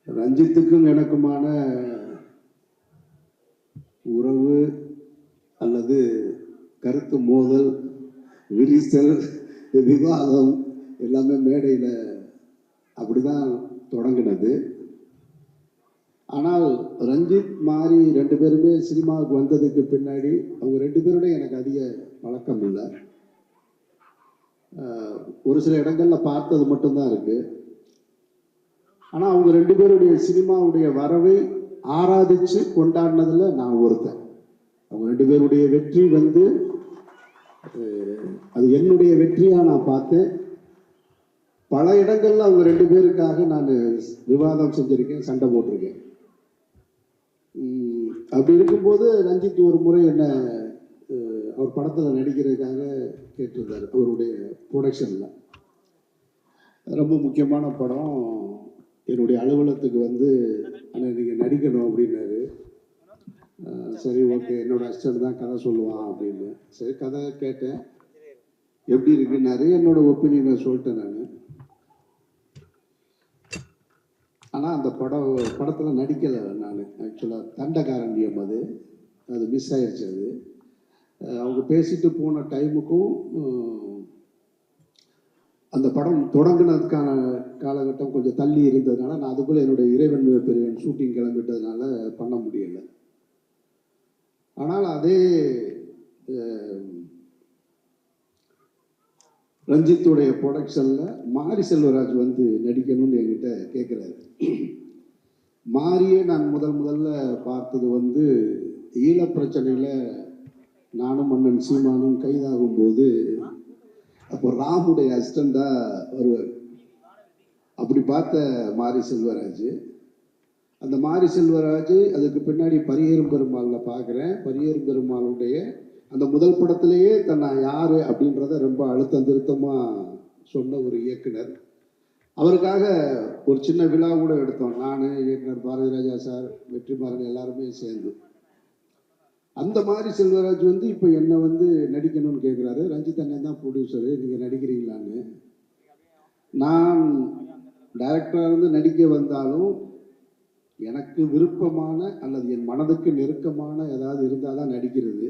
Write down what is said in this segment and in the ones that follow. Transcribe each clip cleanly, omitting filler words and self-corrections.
ரஞ்சித்துக்கும் எனக்குமான உறவு அல்லது கருத்து மோதல், விரிசல், விவாதம் எல்லாமே மேடையில் அப்படிதான் தொடங்கினது. ஆனால் ரஞ்சித் மாரி ரெண்டு பேருமே சினிமாவுக்கு வந்ததுக்கு பின்னாடி அவங்க ரெண்டு பேரோட எனக்கு அதிக பழக்கம் இல்லை. ஒரு சில இடங்களில் பார்த்தது மட்டும்தான் இருக்கு. ஆனால் அவங்க ரெண்டு பேருடைய சினிமாவுடைய வரவை ஆராதிச்சு கொண்டாடினதுல நான் ஒருத்தன். அவங்க ரெண்டு பேருடைய வெற்றி வந்து அது என்னுடைய வெற்றியாக நான் பார்த்தேன். பல இடங்கள்ல அவங்க ரெண்டு பேருக்காக நான் விவாதம் செஞ்சிருக்கேன், சண்டை போட்டிருக்கேன். அப்படி இருக்கும்போது ரஞ்சித் ஒரு முறை என்ன அவர் படத்தில் நடிக்கிறதுக்காக கேட்டிருந்தார். அவருடைய ப்ரொடக்ஷனில் ரொம்ப முக்கியமான படம், என்னுடைய அலுவலகத்துக்கு வந்து ஆனால் நீங்கள் நடிக்கணும் அப்படின்னாரு. சரி ஓகே, என்னோட அசிஸ்டன்ட் தான் கதை சொல்லுவான் அப்படின்னு. சரி கதை கேட்டேன், எப்படி இருக்குன்னாரு. என்னோட ஒப்பீனியனை சொல்லிட்டேன் நான். ஆனால் அந்த படத்தில் நடிக்கலை நான். ஆக்சுவலாக தண்டகாரண்யம் அது மிஸ் ஆயிடுச்சு. அது அவங்க பேசிட்டு போன டைமுக்கும் அந்த படம் தொடங்கினதுக்கான காலகட்டம் கொஞ்சம் தள்ளி இருந்ததுனால நான் அதுக்குள்ளே என்னுடைய இறைவன் பெரியவன் ஷூட்டிங் கிளம்பிட்டதுனால பண்ண முடியலை. ஆனால் அதே ரஞ்சித்துடைய ப்ரொடக்ஷனில் மாரி செல்வராஜ் வந்து நடிக்கணும்னு என்கிட்ட கேட்குறாரு. மாரியே நான் முதல்ல பார்த்தது வந்து ஈழப்பிரச்சனையில் நானும் மன்னன் சீமானும் கைதாகும் போது அப்போ ராமுடைய அசிஸ்டண்டாக வருவார். அப்படி பார்த்த மாரி செல்வராஜ். அந்த மாரி செல்வராஜ் அதுக்கு பின்னாடி பரியேறும் பெருமாளில் பார்க்குறேன். பரியேறும் பெருமாளுடைய அந்த முதல் படத்திலேயே தன்னை யார் அப்படின்றத ரொம்ப அழுத்தம் திருத்தமாக சொன்ன ஒரு இயக்குனர். அவருக்காக ஒரு சின்ன விழா கூட எடுத்தோம். நான், இயக்குனர் பாரதி ராஜா சார், வெற்றிமாறன் எல்லாருமே சேர்ந்து. அந்த மாதிரி செல்வராஜ் வந்து இப்போ என்னை வந்து நடிக்கணும்னு கேட்குறாரு. ரஞ்சித் அண்ணன் தான் ப்ரொடியூசரு, நீங்கள் நடிக்கிறீங்களான்னு. நான் டைரக்டராக இருந்து நடிக்க வந்தாலும் எனக்கு விருப்பமான அல்லது என் மனதுக்கு நெருக்கமான ஏதாவது இருந்தால் தான் நடிக்கிறது.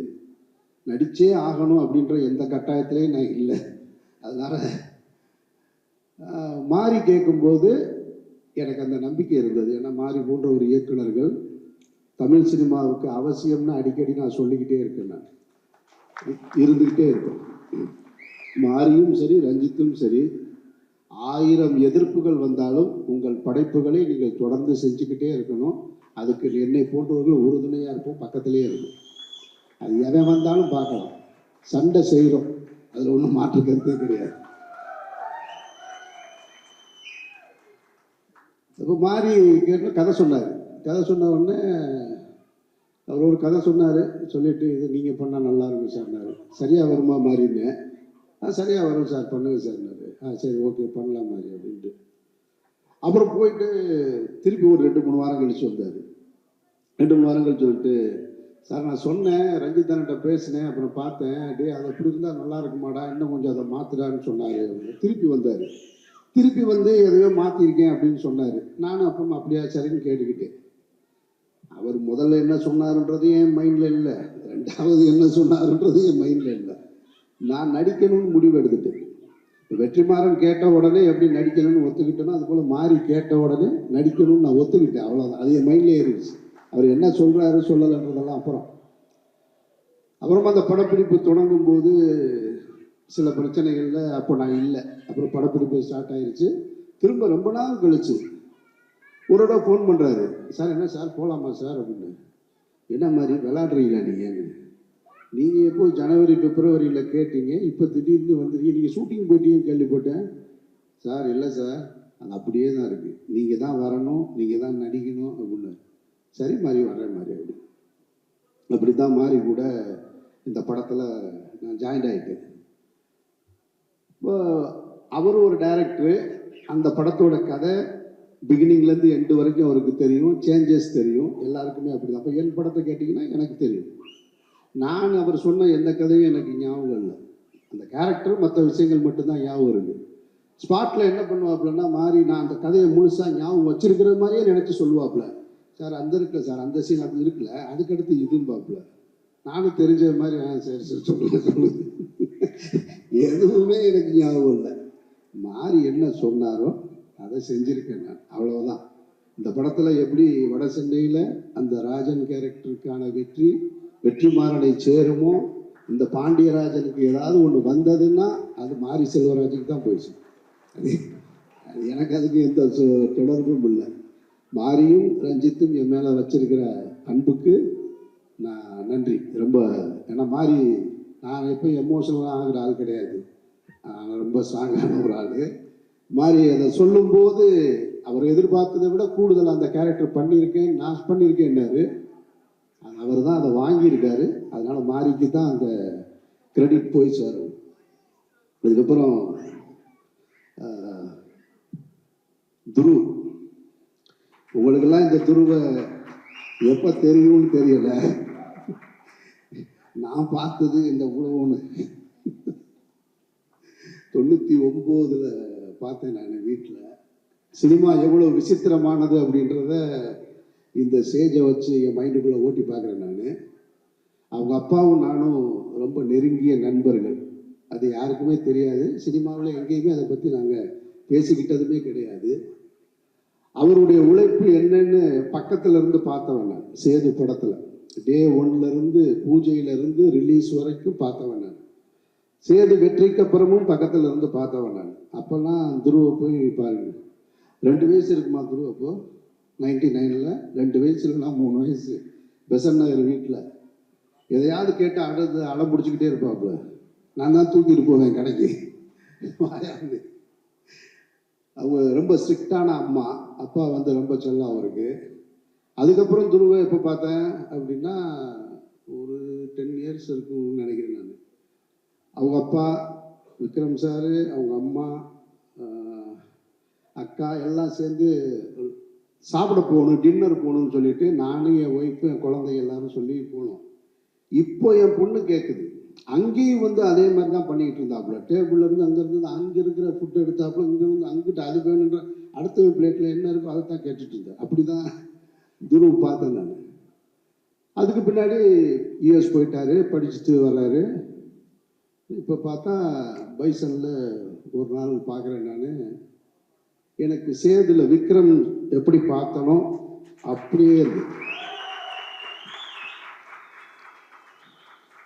நடிச்சே ஆகணும் அப்படின்ற எந்த கட்டாயத்திலையும் நான் இல்லை. அதனால் மாறி கேட்கும்போது எனக்கு அந்த நம்பிக்கை இருந்தது. ஏன்னா மாறி போன்ற ஒரு இயக்குனர்கள் தமிழ் சினிமாவுக்கு அவசியம்னு அடிக்கடி நான் சொல்லிக்கிட்டே இருக்கேன். நான் இருந்துக்கிட்டே இருக்கேன். மாரியும் சரி, ரஞ்சித்தும் சரி, 1000 எதிர்ப்புகள் வந்தாலும் உங்கள் படைப்புகளை நீங்கள் தொடர்ந்து செஞ்சுக்கிட்டே இருக்கணும். அதுக்கு என்னை போன்றவர்கள் உறுதுணையாக இருப்போம், பக்கத்திலே இருக்கும். அது எவன் வந்தாலும் பார்க்கலாம், சண்டை செய்கிறோம், அதில் ஒன்றும் மாற்று கருத்தே கிடையாது. இப்போ மாறி கேட்டு கதை சொன்னார். கதை சொன்ன உடனே அவர் ஒரு கதை சொன்னார். சொல்லிட்டு இது நீங்கள் பண்ணால் நல்லா இருக்கும் சார்னாரு. சரியாக வருமா மாறின்னு? சரியாக வரும் சார், பண்ணுங்க சார்னாரு. சரி ஓகே பண்ணலாம் மாதிரி அப்படின்ட்டு. அப்புறம் போயிட்டு திருப்பி ஒரு 2-3 வாரம் கழிச்சு வந்தார். 2-3 வாரம் கழிச்சு வந்துட்டு, சார் நான் சொன்னேன், ரஞ்சித் அண்ணன்ட்ட பேசினேன், அப்புறம் பார்த்தேன், டே அதை அப்படி இருந்தால் நல்லா இருக்குமாடா, இன்னும் கொஞ்சம் அதை மாற்றுடான்னு சொன்னார். திருப்பி வந்தார். திருப்பி வந்து எதையோ மாற்றிருக்கேன் அப்படின்னு சொன்னார். நானும் அப்போ அப்படியா சரின்னு கேட்டுக்கிட்டேன். அவர் முதல்ல என்ன சொன்னாருன்றது என் மைண்டில் இல்லை, ரெண்டாவது என்ன சொன்னாருன்றது என் மைண்டில் இல்லை. நான் நடிக்கணும்னு முடிவு எடுத்துட்டேன். வெற்றிமாறன் கேட்ட உடனே எப்படி நடிக்கணும்னு ஒத்துக்கிட்டேனோ அது போல் மாறி கேட்ட உடனே நடிக்கணும்னு நான் ஒத்துக்கிட்டேன். அவ்வளோதான், அது என் மைண்ட்லேயே இருந்துச்சு. அவர் என்ன சொல்கிறாரு சொல்லலைன்றதெல்லாம் அப்புறமா அந்த படப்பிடிப்பு தொடங்கும் போது சில பிரச்சனைகளில் அப்போ நான் இல்லை. அப்புறம் படப்பிடிப்பு ஸ்டார்ட் ஆயிடுச்சு. திரும்ப ரொம்ப நாள் கழிச்சு ஒரு தடவை ஃபோன் பண்ணுறாரு. சார் என்ன சார் போகலாமா சார் அப்படின்னு. என்ன மாதிரி விளாட்றீங்களா நீங்கள் எப்போ ஜனவரி பிப்ரவரியில் கேட்டீங்க, இப்போ திடீர்னு வந்துருக்கீங்க, நீங்கள் ஷூட்டிங் போயிட்டீங்கன்னு கேள்விப்பட்டேன். சார் இல்லை சார், அது அப்படியே தான் இருக்குது, நீங்கள் தான் வரணும், நீங்கள் தான் நடிக்கணும் அப்படின்னு. சரி மாதிரி வர்றேன் மாதிரி அப்படி தான் மாறி கூட இந்த படத்தில் நான் ஜாயின்ட் ஆகிட்டேன். இப்போ அவரும் ஒரு டைரக்டரு. அந்த படத்தோட கதை பிகினிங்லேருந்து எண்டு வரைக்கும் அவருக்கு தெரியும், சேஞ்சஸ் தெரியும், எல்லாருக்குமே அப்படி தான். அப்போ என் படத்தை கேட்டிங்கன்னா எனக்கு தெரியும். நான் அவர் சொன்ன எந்த கதையும் எனக்கு ஞாபகம் இல்லை. அந்த கேரக்டர் மற்ற விஷயங்கள் மட்டும்தான் ஞாபகம் இருக்குது. ஸ்பாட்டில் என்ன பண்ணுவாப்புலன்னா மாறி நான் அந்த கதையை முழுசாக ஞாபகம் வச்சிருக்கிற மாதிரியே நினச்சி சொல்லுவாப்புல. சார் அந்த இருக்குல்ல சார், அந்த சீன் அது இருக்குல்ல, அதுக்கடுத்து இதுவும் பாப்புல. நானும் தெரிஞ்ச மாதிரி சரி சரி சொல்லுங்க. எதுவுமே எனக்கு ஞாபகம் இல்லை. மாறி என்ன சொன்னாரோ அதை செஞ்சுருக்கேன் நான், அவ்வளோதான். இந்த படத்தில் எப்படி வட சென்னையில் அந்த ராஜன் கேரக்டருக்கான வெற்றிமாறனை சேருமோ, இந்த பாண்டியராஜனுக்கு ஏதாவது ஒன்று வந்ததுன்னா அது மாரி செல்வராஜுக்கு தான் போயிடுச்சு. அது எனக்கு அதுக்கு எந்த தொடர்பும் இல்லை. மாரியும் ரஞ்சித்தும் என் மேலே வச்சிருக்கிற அன்புக்கு நான் நன்றி ரொம்ப. ஏன்னா மாறி நான் எப்போ எமோஷனலாக ஆகிற ஆள் கிடையாது, நான் ரொம்ப ஸ்ட்ராங்கான ஒரு ஆள். மாறி அதை சொல்லும்போது அவர் எதிர்பார்த்ததை விட கூடுதல் அந்த கேரக்டர் பண்ணியிருக்கேன், நான் பண்ணியிருக்கேன்னாரு. அவர் தான் அதை வாங்கியிருக்காரு. அதனால மாரிக்கு தான் அந்த கிரெடிட் போய் சேரும். அதுக்கப்புறம் துரு, உங்களுக்கெல்லாம் இந்த துருவை எப்போ தெரியும்னு தெரியல. நான் பார்த்தது இந்த உழவுன்னு 99 பார்த்தேன் நான் வீட்டில். சினிமா எவ்வளோ விசித்திரமானது அப்படின்றத இந்த ஸ்டேஜை வச்சு என் மைண்டுக்குள்ளே ஓட்டி பார்க்குறேன் நான். அவங்க அப்பாவும் நானும் ரொம்ப நெருங்கிய நண்பர்கள். அது யாருக்குமே தெரியாது. சினிமாவில் எங்கேயுமே அதை பற்றி நாங்கள் பேசிக்கிட்டதுமே கிடையாது. அவருடைய உழைப்பு என்னன்னு பக்கத்தில் இருந்து பார்த்தவன் நான். சேது படத்தில் டே 1லேருந்து பூஜையிலேருந்து ரிலீஸ் வரைக்கும் பார்த்தவன் நான். சேது வெற்றிக்கு அப்புறமும் பக்கத்தில் இருந்து பார்த்தவன் நான். அப்போல்லாம் துருவை போய் பாருங்க, 2 வயசு இருக்குமா துருவ அப்போ 99ல் 2 வயசு இல்லைன்னா 3 வயசு. பெசன் நகர் வீட்டில் எதையாவது கேட்டால் அடம் பிடிச்சிக்கிட்டே இருப்பாப்புல. நான் தான் தூக்கிட்டு போவேன் கடைக்கு வாயாந்து. அவங்க ரொம்ப ஸ்ட்ரிக்டான அம்மா, அப்பா வந்து ரொம்ப செல்லம் அவருக்கு. அதுக்கப்புறம் துருவை எப்போ பார்த்தேன் அப்படின்னா ஒரு 10 இயர்ஸ் இருக்கும்னு நினைக்கிறேன் நான். அவங்க அப்பா விக்ரம் சார், அவங்க அம்மா, அக்கா எல்லாம் சேர்ந்து சாப்பிட போகணும், டின்னர் போகணும்னு சொல்லிட்டு நானும் என் ஒய்ஃபு என் குழந்தைங்க எல்லாரும் சொல்லி போனோம். இப்போ என் பொண்ணு கேட்குது. அங்கேயும் வந்து அதே மாதிரி தான் பண்ணிக்கிட்டு இருந்தாப்புல. டேபிள்லேருந்து அங்கேருந்து அங்கே இருக்கிற ஃபுட்டு எடுத்தாப்புல, இங்கேருந்து அங்கிட்ட அது வேணுன்ற அடுத்த பிளேட்டில் என்ன இருக்கோ அதை தான் கேட்டுட்டு இருந்தேன். அப்படி தான் துரு பார்த்தேன் நான். அதுக்கு பின்னாடி யூஎஸ் போயிட்டாரு, படிச்சுட்டு வர்றாரு. இப்போ பார்த்தா பைசனில் ஒரு நாள் பார்க்குறேன் நான். எனக்கு சேதுல விக்ரம் எப்படி பார்த்தனோ அப்படியே இருக்கு.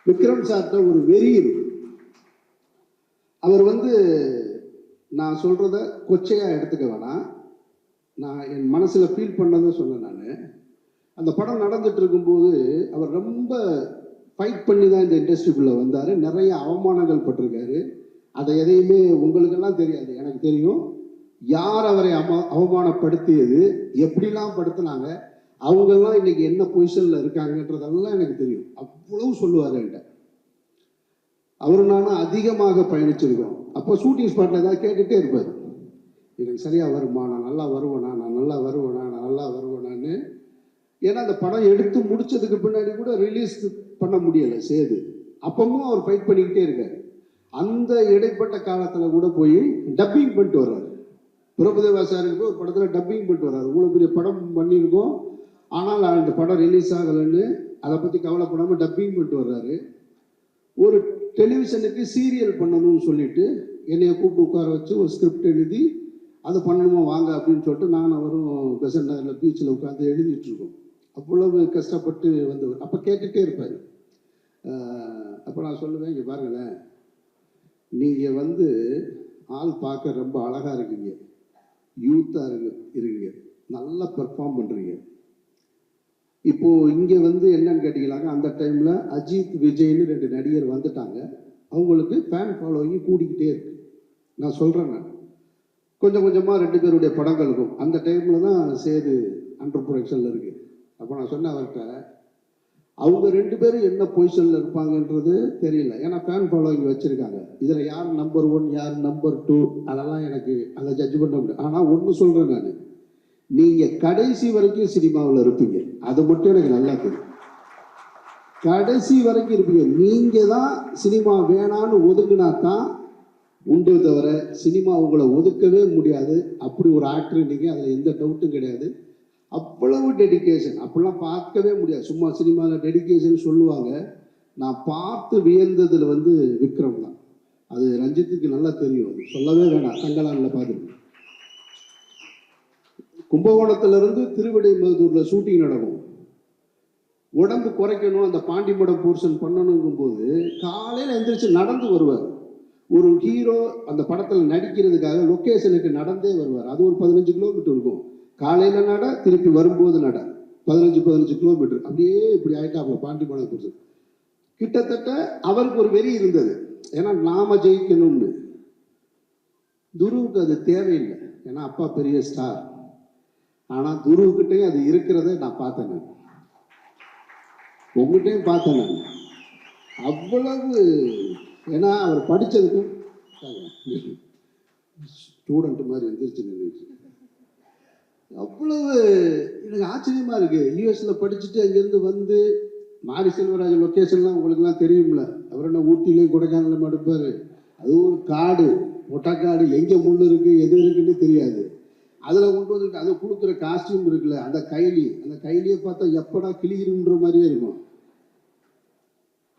விக்ரம் சார்ட்ட ஒரு வெறி இருக்கு. அவர் வந்து நான் சொல்றத கொச்சையா எடுத்துக்க வேணாம், நான் என் மனசுல ஃபீல் பண்ணதை சொன்னேன் நான். அந்த படம் நடந்துட்டு இருக்கும்போது அவர் ரொம்ப ஃபைட் பண்ணி தான் இந்த இண்டஸ்ட்ரிக்குள்ள வந்தாரு. நிறைய அவமானங்கள் பட்டிருக்காரு. அதை எதையுமே உங்களுக்கெல்லாம் தெரியாது, எனக்கு தெரியும். யார் அவரை அவமானப்படுத்தியது, எப்படிலாம் படுத்தினாங்க, அவங்கெல்லாம் இன்னைக்கு என்ன பொசிஷன்ல இருக்காங்கன்றதெல்லாம் எனக்கு தெரியும். அவ்வளவு சொல்லுவார் என்கிட்ட. அவரும் நானும் அதிகமாக பயணிச்சிருக்கோம். அப்போ ஷூட்டிங் ஸ்பாட்ல ஏதாவது கேட்டுட்டே இருப்பார், எனக்கு சரியா வருமா, நான் நல்லா வருவேனா, நான் நல்லா வருவேனா, நான் நல்லா வருவேனான்னு. ஏன்னா அந்த படம் எடுத்து முடிச்சதுக்கு பின்னாடி கூட ரிலீஸ் பண்ண முடியலை சேது. அப்பவும் அவர் ஃபைட் பண்ணிக்கிட்டே இருக்காரு. அந்த இடைப்பட்ட காலத்தில் கூட போய் டப்பிங் பண்ணிட்டு வர்றாரு. பிரபுதேவா சாருக்கு போய் ஒரு படத்தில் டப்பிங் பண்ணிட்டு வர்றாரு. இவ்வளோ பெரிய படம் பண்ணியிருக்கோம், ஆனால் அந்த படம் ரிலீஸ் ஆகலைன்னு அதை பற்றி கவலைப்படாமல் டப்பிங் பண்ணிட்டு வர்றாரு. ஒரு டெலிவிஷனுக்கு சீரியல் பண்ணணும்னு சொல்லிட்டு என்னைய கூப்பிட்டு உட்கார வச்சு ஒரு ஸ்கிரிப்ட் எழுதி அதை பண்ணணுமா வாங்க அப்படின்னு சொல்லிட்டு நான் அவரும் பெசன்ட் நகரில் பீச்சில் உட்காந்து எழுதிட்டு இருக்கோம். அவ்வளவு கஷ்டப்பட்டு வந்தவர். அப்போ கேட்டுகிட்டே இருப்பார். அப்போ நான் சொல்லுவேன், இங்கே பாருங்களேன், நீங்கள் வந்து ஆள் பார்க்க ரொம்ப அழகாக இருக்கீங்க, யூத்தாக இருக்கீங்க, நல்லா பெர்ஃபார்ம் பண்ணுறீங்க. இப்போது இங்கே வந்து என்னன்னு கேட்டிங்களாங்க, அந்த டைமில் அஜித் விஜய்னு 2 நடிகர் வந்துட்டாங்க. அவங்களுக்கு ஃபேன் ஃபாலோவிங் கூடிக்கிட்டே இருக்கு. நான் சொல்கிறேன், நான் கொஞ்சம் கொஞ்சமாக 2 பேருடைய படங்கள் இருக்கும். அந்த டைமில் தான் சேது அண்டர் ப்ரொடக்ஷனில் இருக்குது. அப்போ நான் சொன்னேன் அவர்கிட்ட, அவங்க 2 பேரும் என்ன பொசிஷனில் இருப்பாங்கன்றது தெரியல. ஏன்னா ஃபேன் ஃபாலோவிங் வச்சுருக்காங்க. இதில் யார் நம்பர் 1 யார் நம்பர் 2 அதெல்லாம் எனக்கு அதை ஜட்ஜ் பண்ண முடியும். ஆனால் ஒன்று சொல்கிறேன் நான், நீங்கள் கடைசி வரைக்கும் சினிமாவில் இருப்பீங்க, அது மட்டும் எனக்கு நல்லா தெரியும். கடைசி வரைக்கும் இருப்பீங்க. நீங்கள் தான் சினிமா வேணான்னு ஒதுங்கினா தான் உண்டு தவிர சினிமா உங்களை ஒதுக்கவே முடியாது. அப்படி ஒரு ஆக்டர் நீங்கள், அதில் எந்த டவுட்டும் கிடையாது. அவ்வளவு டெடிக்கேஷன் அப்படிலாம் பார்க்கவே முடியாது. சும்மா சினிமாவில் டெடிக்கேஷன் சொல்லுவாங்க. நான் பார்த்து வியந்ததில் வந்து விக்ரம் தான். அது ரஞ்சித்துக்கு நல்லா தெரியும், அது சொல்லவே வேணாம். தங்கலானில் பார்த்துருக்கேன். கும்பகோணத்திலிருந்து திருவிடைமருதூரில் ஷூட்டிங் நடக்கும். உடம்பு குறைக்கணும், அந்த பாண்டிமடம் போர்ஷன் பண்ணணுங்கும் போது காலையில் எந்திரிச்சு நடந்து வருவார். ஒரு ஹீரோ அந்த படத்தில் நடிக்கிறதுக்காக லொக்கேஷனுக்கு நடந்தே வருவார். அது ஒரு 15 கிலோமீட்டர் இருக்கும். காலையில் நட, திருப்பி வரும்போது நட, 15 கிலோமீட்டர். அப்படியே இப்படி ஆயிட்டாப்புல பாண்டிமடம் போர்ஷன். கிட்டத்தட்ட அவருக்கு ஒரு வெறி இருந்தது, ஏன்னா நாம ஜெயிக்கணும்னு. துருவுக்கு அது தேவையில்லை, ஏன்னா அப்பா பெரிய ஸ்டார். ஆனால் துருவுக்கிட்டையும் அது இருக்கிறத நான் பார்த்தேன். நான் உங்ககிட்டையும் பார்த்தேன். நான் அவ்வளவு, ஏன்னா அவர் படித்ததுக்கும் ஸ்டூடெண்ட் மாதிரி எந்திரிச்சு நின்றுச்சு. அவ்வளவு எனக்கு ஆச்சரியமா இருக்கு. யூஎஸ்ல படிச்சுட்டு அங்கேருந்து வந்து மாரி செல்வராஜ் லொக்கேஷன்லாம் உங்களுக்குலாம் தெரியும்ல. அவர் என்ன ஊட்டிலையும் கொடைக்கானலும் எடுப்பார். அது ஒரு காடு, ஒட்டக்காடு, எங்கே முள் இருக்குது எது இருக்குன்னு தெரியாது. அதில் கொண்டு வந்துட்டு அதை கொடுக்குற காஸ்டியூம் இருக்குல்ல, அந்த கைலியை பார்த்தா எப்படா கிளியிருன்ற மாதிரியே இருக்கும்.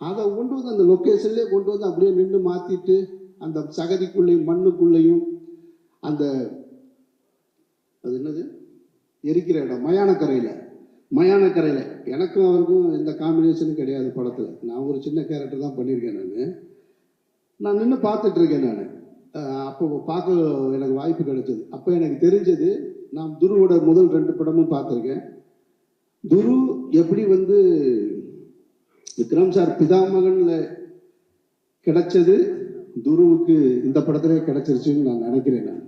அதை கொண்டு வந்து அந்த லொக்கேஷன்லேயே கொண்டு வந்து அப்படியே நின்று மாற்றிட்டு, அந்த சகதிக்குள்ளேயும் மண்ணுக்குள்ளேயும் அந்த அது என்னது எரிக்கிற இடம் மயானக்கரையில் எனக்கும் அவருக்கும் எந்த காம்பினேஷனும் கிடையாது படத்தில். நான் ஒரு சின்ன கேரக்டர் தான் பண்ணியிருக்கேன். நான் நின்று பார்த்துட்டு இருக்கேன். நான் அப்போ பார்க்க எனக்கு வாய்ப்பு கிடைச்சது. அப்போ எனக்கு தெரிஞ்சது, நான் துருவோட முதல் 2 படமும் பார்த்துருக்கேன். துரு எப்படி வந்து விக்ரம் சார் பிதாமகன்ல கிடைச்சது, துருவுக்கு இந்த படத்திலே கிடைச்சிருச்சுன்னு நான் நினைக்கிறேன். நான்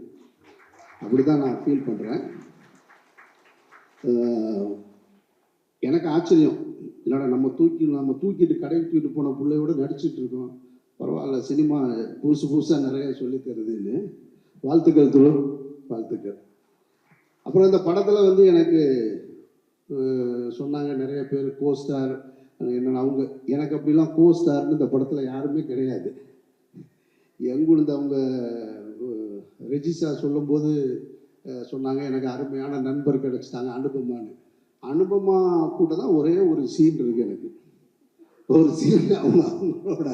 அப்படிதான் நான் ஃபீல் பண்ணுறேன். எனக்கு ஆச்சரியம், என்னடா நம்ம தூக்கிட்டு கடைக்கு தூக்கிட்டு போன பிள்ளையோட நடிச்சிட்டு இருக்கோம். பரவாயில்ல, சினிமா புதுசாக நிறைய சொல்லி தருதுன்னு. வாழ்த்துக்கள் துரு, வாழ்த்துக்கள். அப்புறம் இந்த படத்தில் வந்து எனக்கு சொன்னாங்க நிறைய பேர் கோஸ்டார் என்னென்ன. அவங்க எனக்கு அப்படிலாம் கோஸ்டார்னு இந்த படத்தில் யாருமே கிடையாது. எங்குழுந்து அவங்க ரெஜிசா சொல்லும்போது சொன்னாங்க, எனக்கு அருமையான நண்பர் கிடைச்சிட்டாங்க அனுபமா கூட தான் ஒரே ஒரு சீன் இருக்கு. எனக்கு ஒரு சீன், அவங்களோட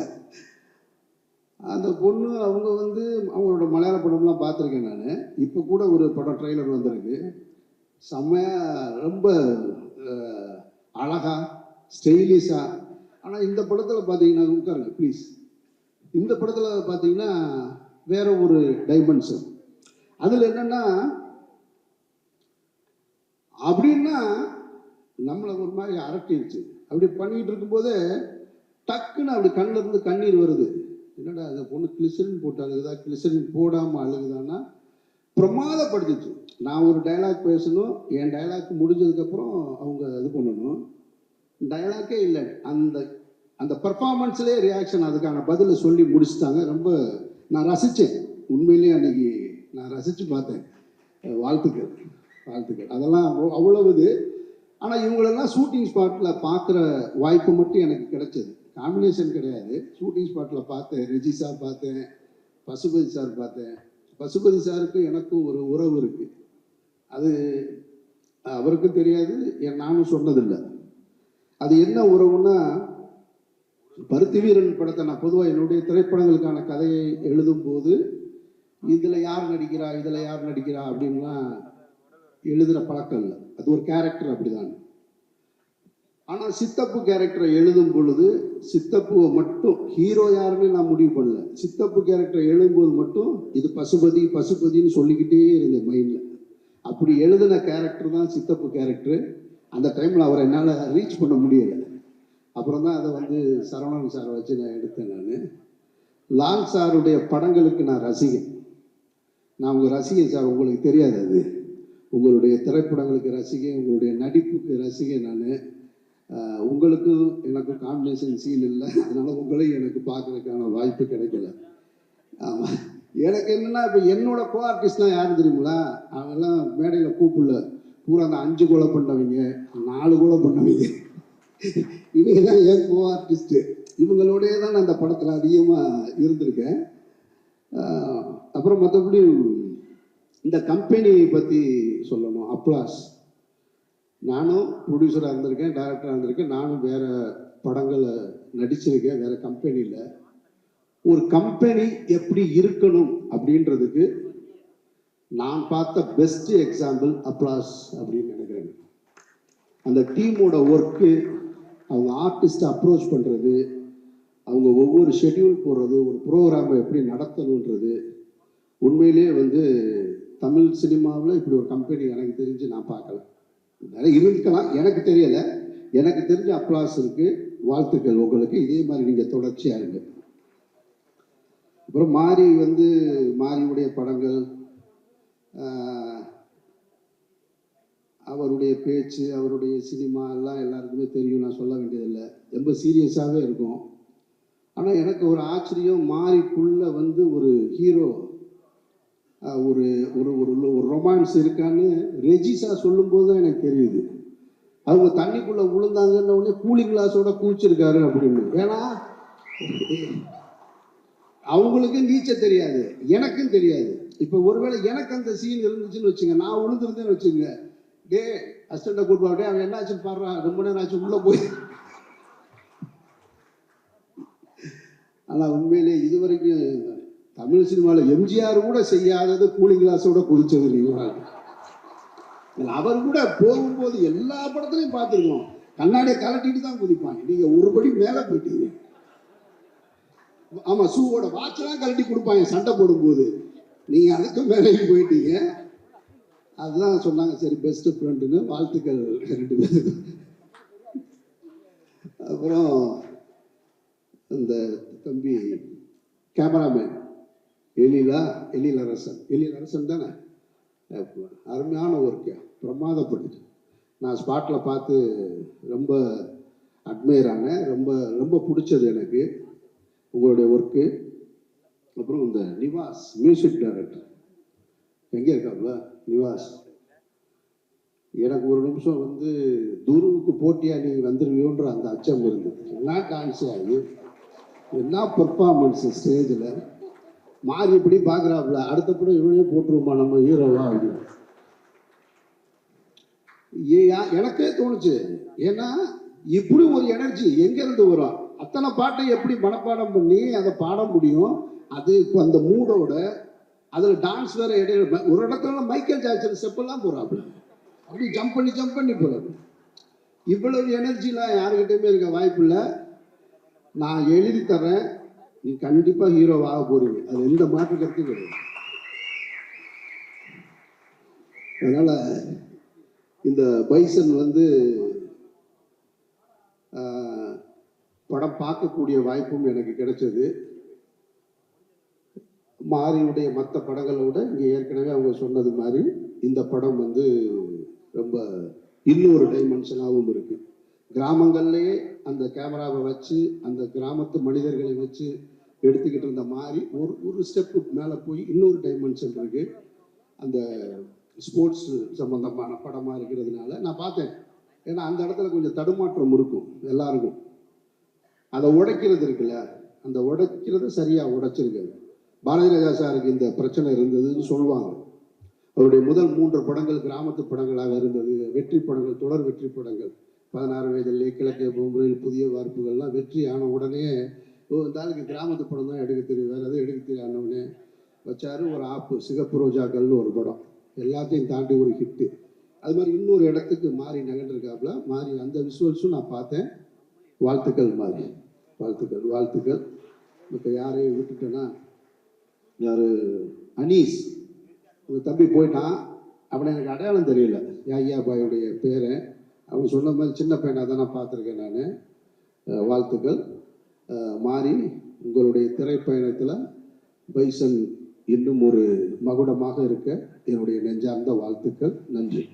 அந்த பொண்ணு, அவங்க வந்து அவங்களோட மலையாள படம்லாம் பார்த்துருக்கேன் நான். இப்போ கூட ஒரு படம் ட்ரெய்லர் வந்திருக்கு, செம்மையாக ரொம்ப அழகா ஸ்டைலிஷா. ஆனால் இந்த படத்தில் பார்த்தீங்கன்னா, உட்காருங்க ப்ளீஸ், இந்த படத்தில் பார்த்தீங்கன்னா வேற ஒரு டைமென்ஷன். அதில் என்னன்னா, அப்படின்னா நம்மளை ஒரு மாதிரி அரட்டிடுச்சு. அப்படி பண்ணிட்டு இருக்கும்போதே டக்குன்னு அப்படி கண்ணில் இருந்து கண்ணீர் வருது. என்னடா அந்த பொண்ணு கிளிசரின் போட்டு அழுகுதா, கிளிசரின் போடாமல் அழுகுதான்னா பிரமாதப்படுத்திச்சு. நான் ஒரு டைலாக் பேசணும், என் டைலாக் முடிஞ்சதுக்கப்புறம் அவங்க இது பண்ணணும். டைலாக்கே இல்லை, அந்த பர்ஃபார்மன்ஸ்லேயே ரியாக்ஷன், அதுக்கான பதிலை சொல்லி முடிச்சுட்டாங்க. ரொம்ப நான் ரசித்தேன், உண்மையிலேயே அன்னைக்கு நான் ரசித்து பார்த்தேன். வாழ்த்துக்கள். அதெல்லாம் அவ்வளவு இது. ஆனால் இவங்களெல்லாம் ஷூட்டிங் ஸ்பாட்டில் பார்க்குற வாய்ப்பு மட்டும் எனக்கு கிடைச்சது, காம்பினேஷன் கிடையாது. ஷூட்டிங் ஸ்பாட்டில் பார்த்தேன், ரெஜிசா பார்த்தேன், பசுபதி சார் பார்த்தேன். பசுபதி சாருக்கு எனக்கும் ஒரு உறவு இருக்குது, அது அவருக்கும் தெரியாது, நானும் சொன்னதில்லை. அது என்ன உறவுன்னா, பருத்தி வீரன் படத்தை நான் பொதுவாக என்னுடைய திரைப்படங்களுக்கான கதையை எழுதும்போது இதில் யார் நடிக்கிறா அப்படின்லாம் எழுதுகிற பழக்கம் இல்லை. அது ஒரு கேரக்டர் அப்படிதான். ஆனால் சித்தப்பு கேரக்டரை எழுதும் பொழுது சித்தப்புவை மட்டும், ஹீரோ யாருன்னு நான் முடிவு பண்ணல. சித்தப்பு கேரக்டரை எழுதும்போது மட்டும் இது பசுபதின்னு சொல்லிக்கிட்டே இருந்தேன் மைண்டில். அப்படி எழுதின கேரக்டர் தான் சித்தப்பு கேரக்டர். அந்த டைமில் அவரை என்னால் ரீச் பண்ண முடியலை. அப்புறம் தான் அதை வந்து சரவணன் சாரை வச்சு நான் எடுத்தேன். நான் லால் சாருடைய படங்களுக்கு நான் ரசிகன். நான் உங்கள் ரசிகன் சார், உங்களுக்கு தெரியாது. அது உங்களுடைய திரைப்படங்களுக்கு ரசிகன், உங்களுடைய நடிப்புக்கு ரசிகன். நான் உங்களுக்கும் எனக்கும் காம்பினேஷன் சீன் இல்லை, அதனால் உங்களையும் எனக்கு பார்க்கறதுக்கான வாய்ப்பு கிடைக்கல. ஆமாம், எனக்கு என்னென்னா, இப்போ என்னோட கோ ஆர்டிஸ்ட்லாம் யாரும் தெரியுங்களா? அவங்கெல்லாம் மேடையில் கூப்பிடல, பூரா அந்த 5 கொலை பண்ணவங்க, 4 கொலை பண்ணவங்க, இவங்க தான் என் கோ ஆர்டிஸ்ட்டு. இவங்களோடய தான் நான் அந்த படத்தில் அதிகமாக இருந்திருக்கேன். அப்புறம் மற்றபடி இந்த கம்பெனியை பற்றி சொல்லணும். அப்ளாஸ், நானும் ப்ரொடியூசராக இருந்திருக்கேன், டைரக்டராக இருந்திருக்கேன், நானும் வேறு படங்களை நடிச்சிருக்கேன் வேறு கம்பெனியில். ஒரு கம்பெனி எப்படி இருக்கணும் அப்படின்றதுக்கு நான் பார்த்த பெஸ்ட் எக்ஸாம்பிள் அப்ளாஸ் அப்படின்னு நினைக்கிறேன். அந்த டீமோட ஒர்க்கு, அவங்க ஆர்டிஸ்ட்டை அப்ரோச் பண்ணுறது, அவங்க ஒவ்வொரு ஷெட்யூல் போடுறது, ஒரு ப்ரோக்ராமை எப்படி நடத்தணுன்றது, உண்மையிலேயே வந்து தமிழ் சினிமாவில் இப்படி ஒரு கம்பெனி எனக்கு தெரிஞ்சு நான் பார்க்கல. நிறைய இருக்கலாம், எனக்கு தெரியலை. எனக்கு தெரிஞ்ச அப்ளாஸ் இருக்குது. வாழ்த்துக்கள் உங்களுக்கு. இதே மாதிரி நீங்கள் தொடர்ச்சியாக இருங்க. அப்புறம் மாரி வந்து மாரியுடைய படங்கள், அவருடைய பேச்சு, அவருடைய சினிமா எல்லாம் எல்லாருக்குமே தெரியும், நான் சொல்ல வேண்டியதில்லை. ரொம்ப சீரியஸாகவே இருக்கும். ஆனால் எனக்கு ஒரு ஆச்சரியம், மாரிக்குள்ளே வந்து ஒரு ஹீரோ, ஒரு ஒரு ஒரு ஒரு ரொமான்ஸ் இருக்கான்னு ரெஜிஸா சொல்லும்போது தான் எனக்கு தெரியுது. அவங்க தண்ணிக்குள்ளே விழுந்தாங்கன்னு உடனே கூலிங் கிளாஸோட கூச்சிருக்காரு அப்படின்னு. ஏன்னா அவங்களுக்கு நீச்சல் தெரியாது, எனக்கும் தெரியாது. இப்போ ஒருவேளை எனக்கு அந்த சீன் இருந்துச்சுன்னு வச்சுங்க, நான் விழுந்துருந்தேன்னு வச்சுங்க, டே அசிஸ்டண்ட்டை கூப்பிட்டு அவன் என்னாச்சுன்னு பாடுறான், ரொம்ப நேரம் ஆச்சு உள்ளே போய். ஆனால் உண்மையிலே இது வரைக்கும் தமிழ் சினிமாவில் எம்ஜிஆர் கூட செய்யாதது கூலிங் கிளாஸோட குதிச்சது நீங்கள். அவர் கூட போகும்போது எல்லா படத்துலையும் பார்த்துருக்கோம், கண்ணாடியை கலட்டிட்டு தான் குதிப்பாங்க. நீங்கள் ஒரு படி மேலே போயிட்டீங்க. ஆமாம், ஷூவோட வாட்செல்லாம் கழட்டி கொடுப்பாங்க சண்டை போடும்போது. நீங்கள் அதுக்கு மேலேயும் போயிட்டீங்க. அதுதான் சொன்னாங்க, சரி பெஸ்ட் ஃப்ரெண்டுன்னு. வாழ்த்துக்கள் 2 பேருக்கும். அப்புறம் இந்த தம்பி கேமராமேன் எழிலரசன் தானே, அருமையான ஒர்க்கு, பிரமாதப்பட்டு. நான் ஸ்பாட்டில் பார்த்து ரொம்ப அட்மையர் ஆனேன். ரொம்ப ரொம்ப பிடிச்சது எனக்கு உங்களுடைய ஒர்க்கு. அப்புறம் இந்த நிவாஸ் மியூசிக் டைரக்டர் எங்கே இருக்காப்புல நிவாஸ், எனக்கு ஒரு நிமிஷம் வந்து துருவுக்கு போட்டியாக நீ வந்துருவியோன்ற அந்த அச்சம் இருந்தது. என்ன டான்ஸ் ஆகி, என்ன பெர்ஃபார்மன்ஸு ஸ்டேஜில். மாறி இப்படி பார்க்குறாப்புல, அடுத்த படம் இவனே போட்டுருவோமா நம்ம ஹீரோவா அப்படின்னு எனக்கே தோணுச்சு. ஏன்னா இப்படி ஒரு எனர்ஜி எங்கேருந்து வரும்? அத்தனை பாட்டை எப்படி மனப்பாடம் பண்ணி அதை பாட முடியும்? அது இப்போ அந்த மூடோட அதில் டான்ஸ் வேற இடையில ஒரு இடத்துல மைக்கேல் ஜாக்சன் ஸ்டெப்பெல்லாம் போகிறாப்புல, அப்படி ஜம்ப் பண்ணி போகிறாரு. இவ்வளவு எனர்ஜிலாம் யாருக்கிட்டையுமே இருக்க வாய்ப்பு இல்லை. நான் எழுதி தரேன், நீ கண்டிப்பாக ஹீரோவாக போறீங்க, அது எந்த மாற்று கருத்தும் கிடையாது. அதனால் இந்த பைசன் வந்து படம் பார்க்கக்கூடிய வாய்ப்பும் எனக்கு கிடைச்சது. மாரியுடைய மற்ற படங்களோட இங்கே ஏற்கனவே அவங்க சொன்னது மாதிரி இந்த படம் வந்து ரொம்ப இன்னொரு டைமென்ஷனாகவும் இருக்குது. கிராமங்கள்லேயே அந்த கேமராவை வச்சு அந்த கிராமத்து மனிதர்களை வச்சு எடுத்துக்கிட்டு இருந்த மாதிரி ஒரு ஸ்டெப்பு மேலே போய் இன்னொரு டைமென்ஷன் இருக்குது. அந்த ஸ்போர்ட்ஸ் சம்பந்தமான படமாக இருக்கிறதுனால நான் பார்த்தேன். ஏன்னா அந்த இடத்துல கொஞ்சம் தடுமாற்றம் இருக்கும் எல்லாருக்கும். அதை உடைக்கிறது இருக்குல்ல, அந்த உடைக்கிறத சரியாக உடைச்சிருக்காது. பாரதி ராஜா சாருக்கு இந்த பிரச்சனை இருந்ததுன்னு சொல்லுவாங்க. அவருடைய முதல் 3 படங்கள் கிராமத்து படங்களாக இருந்தது. வெற்றி படங்கள், தொடர் வெற்றி படங்கள், 16 வயதிலே, கிழக்கே பூம்புறையில், புதிய வார்ப்புகள்லாம் வெற்றி ஆன உடனே இந்த ஆளுக்கு கிராமத்து படம் தான் எடுக்க தெரியும், வேறு எதுவும் எடுக்க தெரியாதவனே வச்சாரு. ஒரு ஆப்பு சிகப்பு ரோஜாக்கள்னு ஒரு படம், எல்லாத்தையும் தாண்டி ஒரு ஹிட்டு. அது மாதிரி இன்னொரு இடத்துக்கு மாறி நகர்ந்துருக்காப்புல. மாறி அந்த விஷுவல்ஸும் நான் பார்த்தேன். வாழ்த்துக்கள் மாறி, வாழ்த்துக்கள். இப்போ யாரையும் விட்டுட்டேன்னா, யார் அனீஸ் இந்த தம்பி போயிட்டான். அவனை எனக்கு அடையாளம் தெரியல, ஐயா பாயுடைய பேரை. அவங்க சொன்ன மாதிரி சின்ன பையனாக தான் நான் பார்த்துருக்கேன் நான். வாழ்த்துக்கள் மாறி, உங்களுடைய திரைப்பயணத்தில் பைசன் இன்னும் ஒரு மகுடமாக இருக்க என்னுடைய நெஞ்சார்ந்த வாழ்த்துக்கள். நன்றி.